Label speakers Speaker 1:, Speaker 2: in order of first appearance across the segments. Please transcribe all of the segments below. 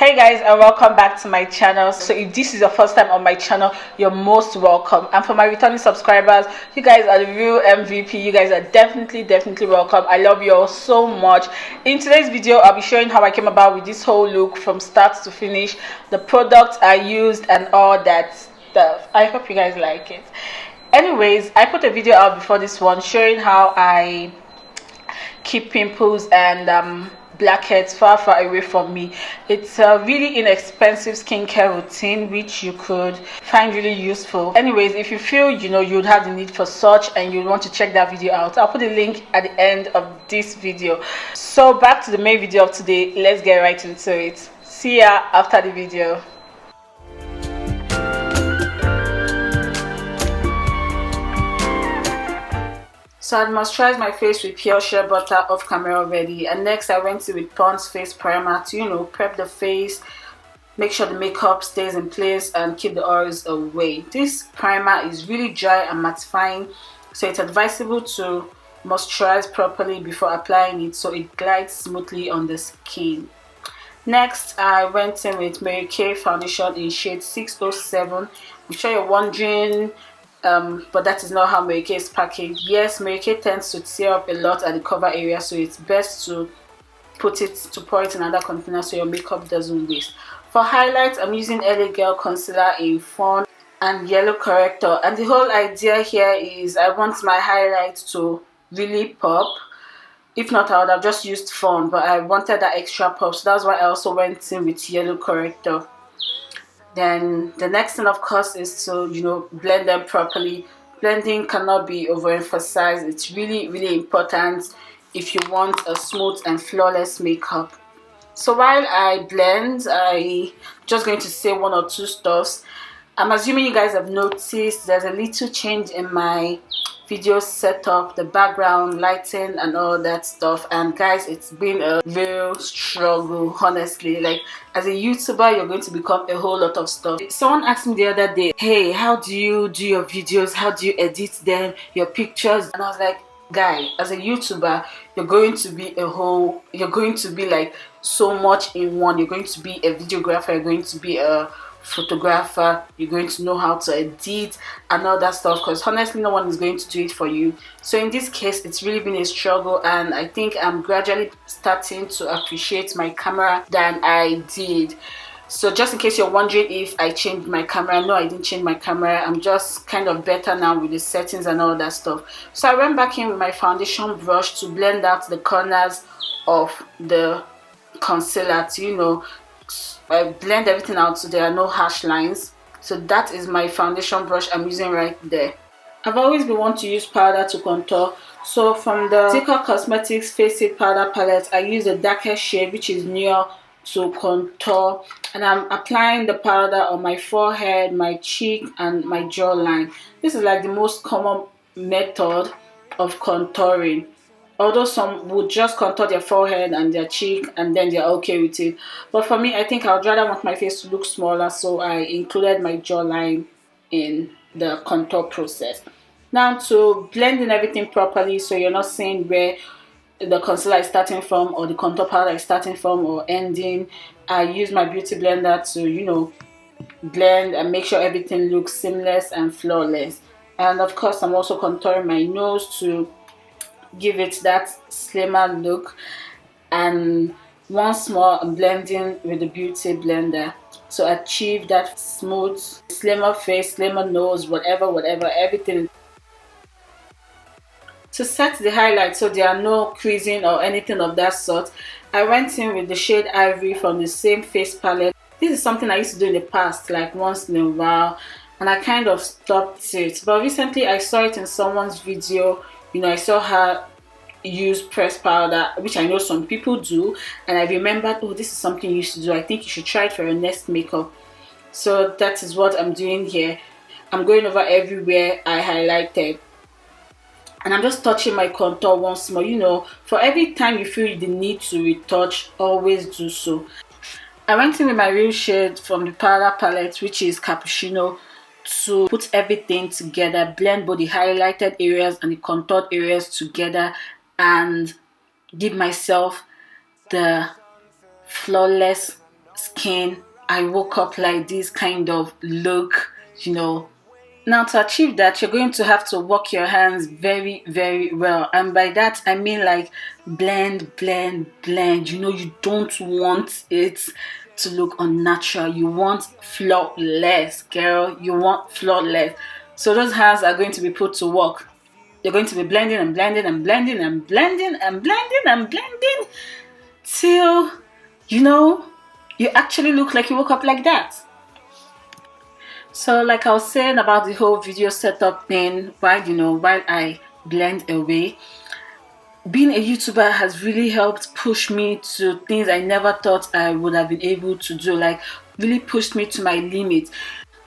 Speaker 1: Hey guys, and welcome back to my channel. So if this is your first time on my channel, you're most welcome. And for my returning subscribers, you guys are the real MVP. You guys are definitely welcome. I love you all so much. In today's video, I'll be showing how I came about with this whole look from start to finish, the products I used and all that stuff. I hope you guys like it. Anyways, I put a video out before this one showing how I keep pimples and blackheads far away from me. It's a really inexpensive skincare routine which you could find really useful. Anyways, if you feel you'd have the need for such and you want to check that video out, I'll put the link at the end of this video. So back to the main video of today. Let's get right into it. See ya after the video. So I moisturized my face with pure shea butter off camera already, and next I went in with Pond's face primer to prep the face, make sure the makeup stays in place and keep the oils away. This primer is really dry and mattifying, so it's advisable to moisturize properly before applying it so it glides smoothly on the skin. Next I went in with Mary Kay foundation in shade 607. I'm sure you're wondering, but that is not how Mary Kay is packaged. Yes, Mary Kay tends to tear up a lot at the cover area, so it's best to pour it in another container so your makeup doesn't waste. For highlights, I'm using LA Girl concealer in fawn and yellow corrector, and the whole idea here is I want my highlights to really pop. If not, I would have just used fawn, but I wanted that extra pop, so that's why I also went in with yellow corrector. Then the next thing, of course, is to blend them properly. Blending cannot be overemphasized. It's really important if you want a smooth and flawless makeup. So while I blend, I'm just going to say one or two stuffs. I'm assuming you guys have noticed there's a little change in my video setup, the background, lighting and all that stuff. And guys, it's been a real struggle, honestly. Like, as a YouTuber, you're going to become a whole lot of stuff. Someone asked me the other day, hey, how do you do your videos? How do you edit them, your pictures? And I was like, guy, as a YouTuber, you're going to be like so much in one. You're going to be a videographer, you're going to be a photographer, you're going to know how to edit and all that stuff, because honestly no one is going to do it for you. So in this case, it's really been a struggle, and I think I'm gradually starting to appreciate my camera than I did. So just in case you're wondering if I changed my camera, no, I didn't change my camera. I'm just kind of better now with the settings and all that stuff. So I went back in with my foundation brush to blend out the corners of the concealer to I blend everything out so there are no harsh lines. So that is my foundation brush I'm using right there. I've always been wanting to use powder to contour, so from the Nikkor Cosmetics Face It Powder Palette, I use the darkest shade, which is Near, to contour, and I'm applying the powder on my forehead, my cheek and my jawline. This is like the most common method of contouring, although some would just contour their forehead and their cheek and then they're okay with it. But for me, I think I would rather want my face to look smaller, so I included my jawline in the contour process. Now, to blend in everything properly so you're not seeing where the concealer is starting from or the contour powder is starting from or ending, I use my beauty blender to blend and make sure everything looks seamless and flawless. And of course, I'm also contouring my nose to give it that slimmer look, and once more I'm blending with the beauty blender to achieve that smooth, slimmer face, slimmer nose, whatever, everything. To set the highlight so there are no creasing or anything of that sort, I went in with the shade Ivory from the same face palette. This is something I used to do in the past, like once in a while, and I kind of stopped it. But recently I saw it in someone's video. I saw her use pressed powder, which I know some people do, and I remembered, oh, this is something you used to do. I think you should try it for your next makeup. So that is what I'm doing here. I'm going over everywhere I highlighted, and I'm just touching my contour once more. For every time you feel the need to retouch, always do so. I went in with my real shade from the powder palette, which is Cappuccino, to put everything together, blend both the highlighted areas and the contoured areas together, and give myself the flawless skin, I woke up like this kind of look, you know. Now to achieve that, you're going to have to work your hands very, very well. And by that, I mean like blend, blend, blend. You know, you don't want it to look unnatural. You want flawless, girl. You want flawless. So those hands are going to be put to work. You're going to be blending and blending and blending and blending and blending and blending till, you know, you actually look like you woke up like that. So like I was saying about the whole video setup thing, while I blend away, being a YouTuber has really helped push me to things I never thought I would have been able to do, like really pushed me to my limit.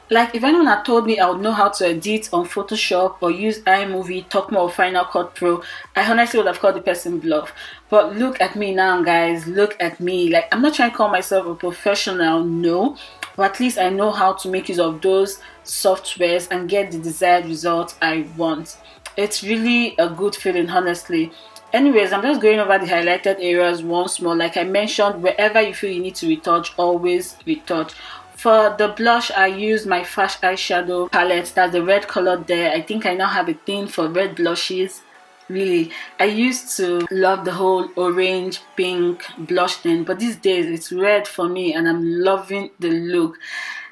Speaker 1: Like if anyone had told me I would know how to edit on Photoshop or use iMovie, Talk More, or Final Cut Pro, I honestly would have called the person bluff. But look at me now, guys. Look at me. Like, I'm not trying to call myself a professional, no. But at least I know how to make use of those softwares and get the desired result I want. It's really a good feeling, honestly. Anyways, I'm just going over the highlighted areas once more. Like I mentioned, wherever you feel you need to retouch, always retouch. For the blush, I used my Fash eyeshadow palette. That's the red color there. I think I now have a thing for red blushes. Really, I used to love the whole orange pink blush thing, but these days it's red for me and I'm loving the look.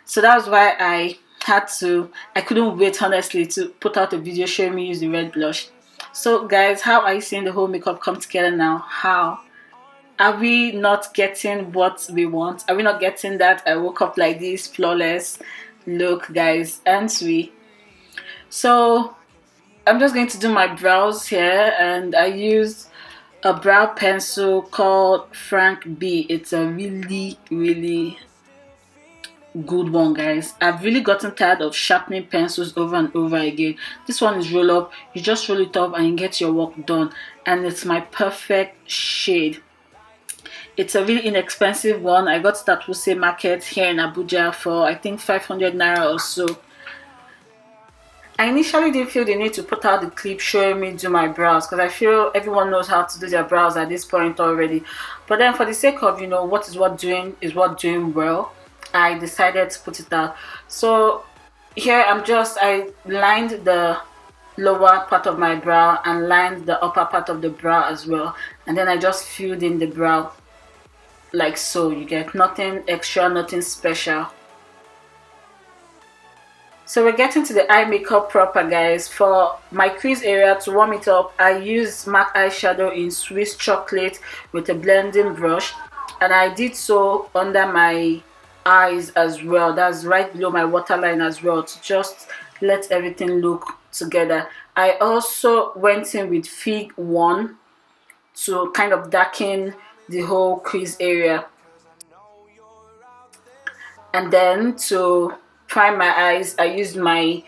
Speaker 1: So that's why I couldn't wait, honestly, to put out a video showing me use the red blush. So guys, how are you seeing the whole makeup come together now? How? Are we not getting what we want? Are we not getting that I woke up like this flawless look, guys? Aren't we? So I'm just going to do my brows here, and I used a brow pencil called Frank B. It's a really, really good one, guys. I've really gotten tired of sharpening pencils over and over again. This one is roll up. You just roll it up and you get your work done, and it's my perfect shade. It's a really inexpensive one. I got it at Wuse Market here in Abuja for I think 500 naira or so. I initially didn't feel the need to put out the clip showing me do my brows because I feel everyone knows how to do their brows at this point already. But then for the sake of, you know, what doing well, I decided to put it out. So here I lined the lower part of my brow and lined the upper part of the brow as well. And then I just filled in the brow like so. You get nothing extra, nothing special. So we're getting to the eye makeup proper, guys. For my crease area, to warm it up, I used MAC eyeshadow in Swiss Chocolate with a blending brush, and I did so under my eyes as well. That's right below my waterline as well, to just let everything look together. I also went in with Fig 1 to kind of darken the whole crease area, and then to prime my eyes, I used my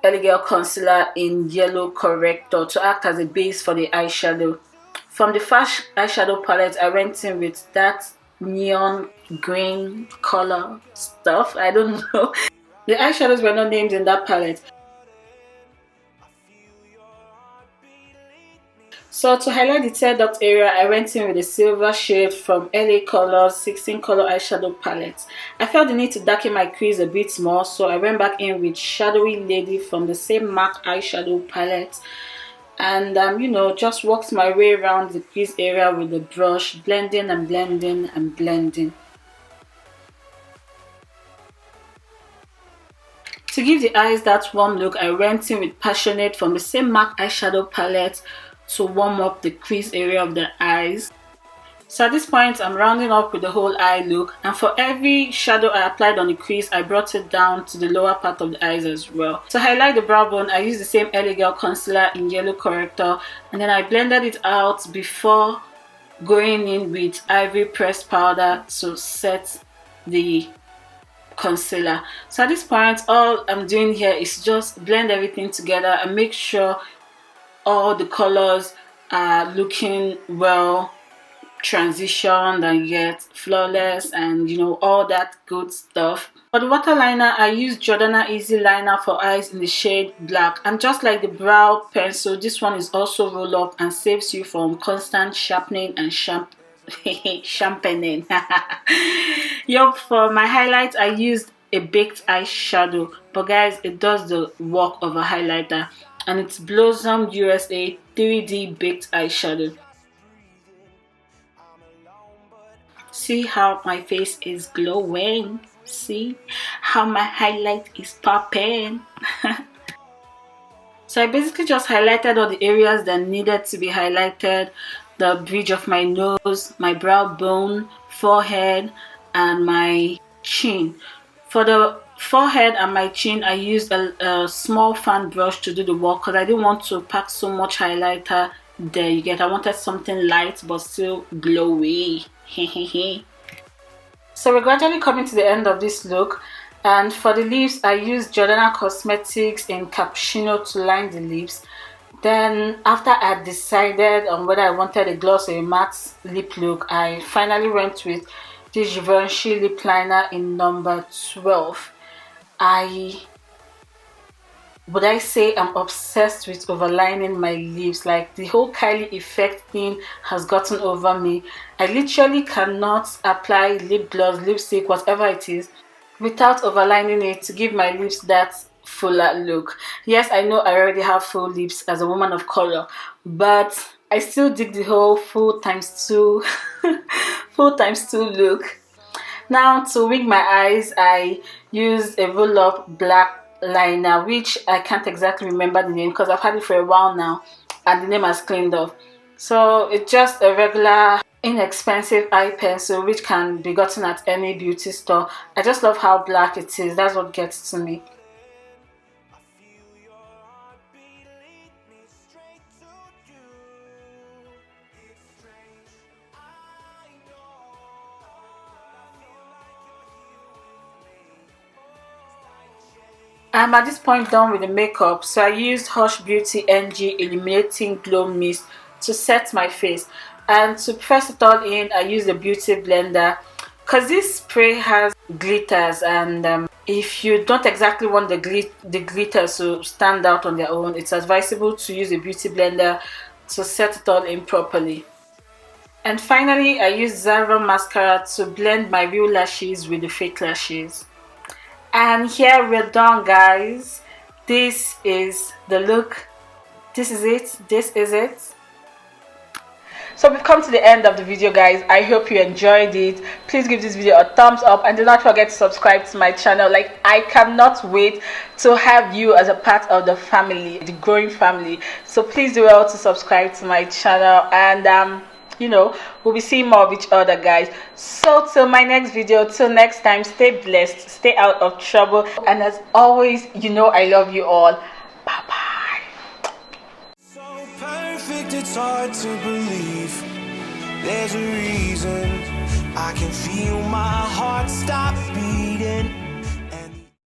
Speaker 1: Elegant concealer in yellow corrector to act as a base for the eyeshadow. From the Fash eyeshadow palette, I went in with that neon green color stuff. I don't know. The eyeshadows were not named in that palette. So to highlight the tear duct area, I went in with a silver shade from LA Colors 16 color eyeshadow palette. I felt the need to darken my crease a bit more, so I went back in with Shadowy Lady from the same MAC eyeshadow palette. And you know, just worked my way around the crease area with the brush, blending and blending and blending. To give the eyes that warm look, I went in with Passionate from the same MAC eyeshadow palette to warm up the crease area of the eyes. So at this point, I'm rounding up with the whole eye look, and for every shadow I applied on the crease, I brought it down to the lower part of the eyes as well. To highlight the brow bone, I used the same Elegant concealer in yellow corrector, and then I blended it out before going in with Ivory Pressed powder to set the concealer. So at this point, all I'm doing here is just blend everything together and make sure all the colors are looking well transitioned and yet flawless, and you know, all that good stuff. For the waterliner, I used Jordana Easy Liner for eyes in the shade Black, and just like the brow pencil, this one is also roll up and saves you from constant sharpening and Champagne. Yup, for my highlights I used a baked eyeshadow, but guys, it does the work of a highlighter, and it's Blossom USA 3D baked eyeshadow. See how my face is glowing? See how my highlight is popping? So I basically just highlighted all the areas that needed to be highlighted: the bridge of my nose, my brow bone, forehead, and my chin. For the forehead and my chin, I used a small fan brush to do the work because I didn't want to pack so much highlighter there. You get, I wanted something light but still glowy. So we're gradually coming to the end of this look, and for the lips I used Jordana Cosmetics in Cappuccino to line the lips. Then after I decided on whether I wanted a gloss or a matte lip look, I finally went with this Givenchy lip liner in number 12. Would I say I'm obsessed with overlining my lips? Like, the whole Kylie effect thing has gotten over me. I literally cannot apply lip gloss, lipstick, whatever it is, without overlining it to give my lips that fuller look. Yes, I know I already have full lips as a woman of color, but I still dig the whole full times two full times two look. Now, to wing my eyes, I used a roll up black liner, which I can't exactly remember the name because I've had it for a while now and the name has cleaned off. So it's just a regular inexpensive eye pencil which can be gotten at any beauty store. I just love how black it is. That's what gets to me. I'm at this point done with the makeup, so I used Hush Beauty NG Illuminating Glow Mist to set my face, and to press it all in I used a beauty blender because this spray has glitters, and if you don't exactly want the glitters to stand out on their own, it's advisable to use a beauty blender to set it all in properly. And finally I used Zara mascara to blend my real lashes with the fake lashes. And here we're done, guys. This is the look. This is it. This is it. So we've come to the end of the video, guys. I hope you enjoyed it. Please give this video a thumbs up and do not forget to subscribe to my channel. Like, I cannot wait to have you as a part of the family, the growing family. So please do well to subscribe to my channel, and you know, we'll be seeing more of each other, guys. So till my next video, till next time, stay blessed, stay out of trouble, and as always, you know I love you all. Bye bye.
Speaker 2: So perfect, it's hard to believe. There's a reason I can feel my heart stop beating.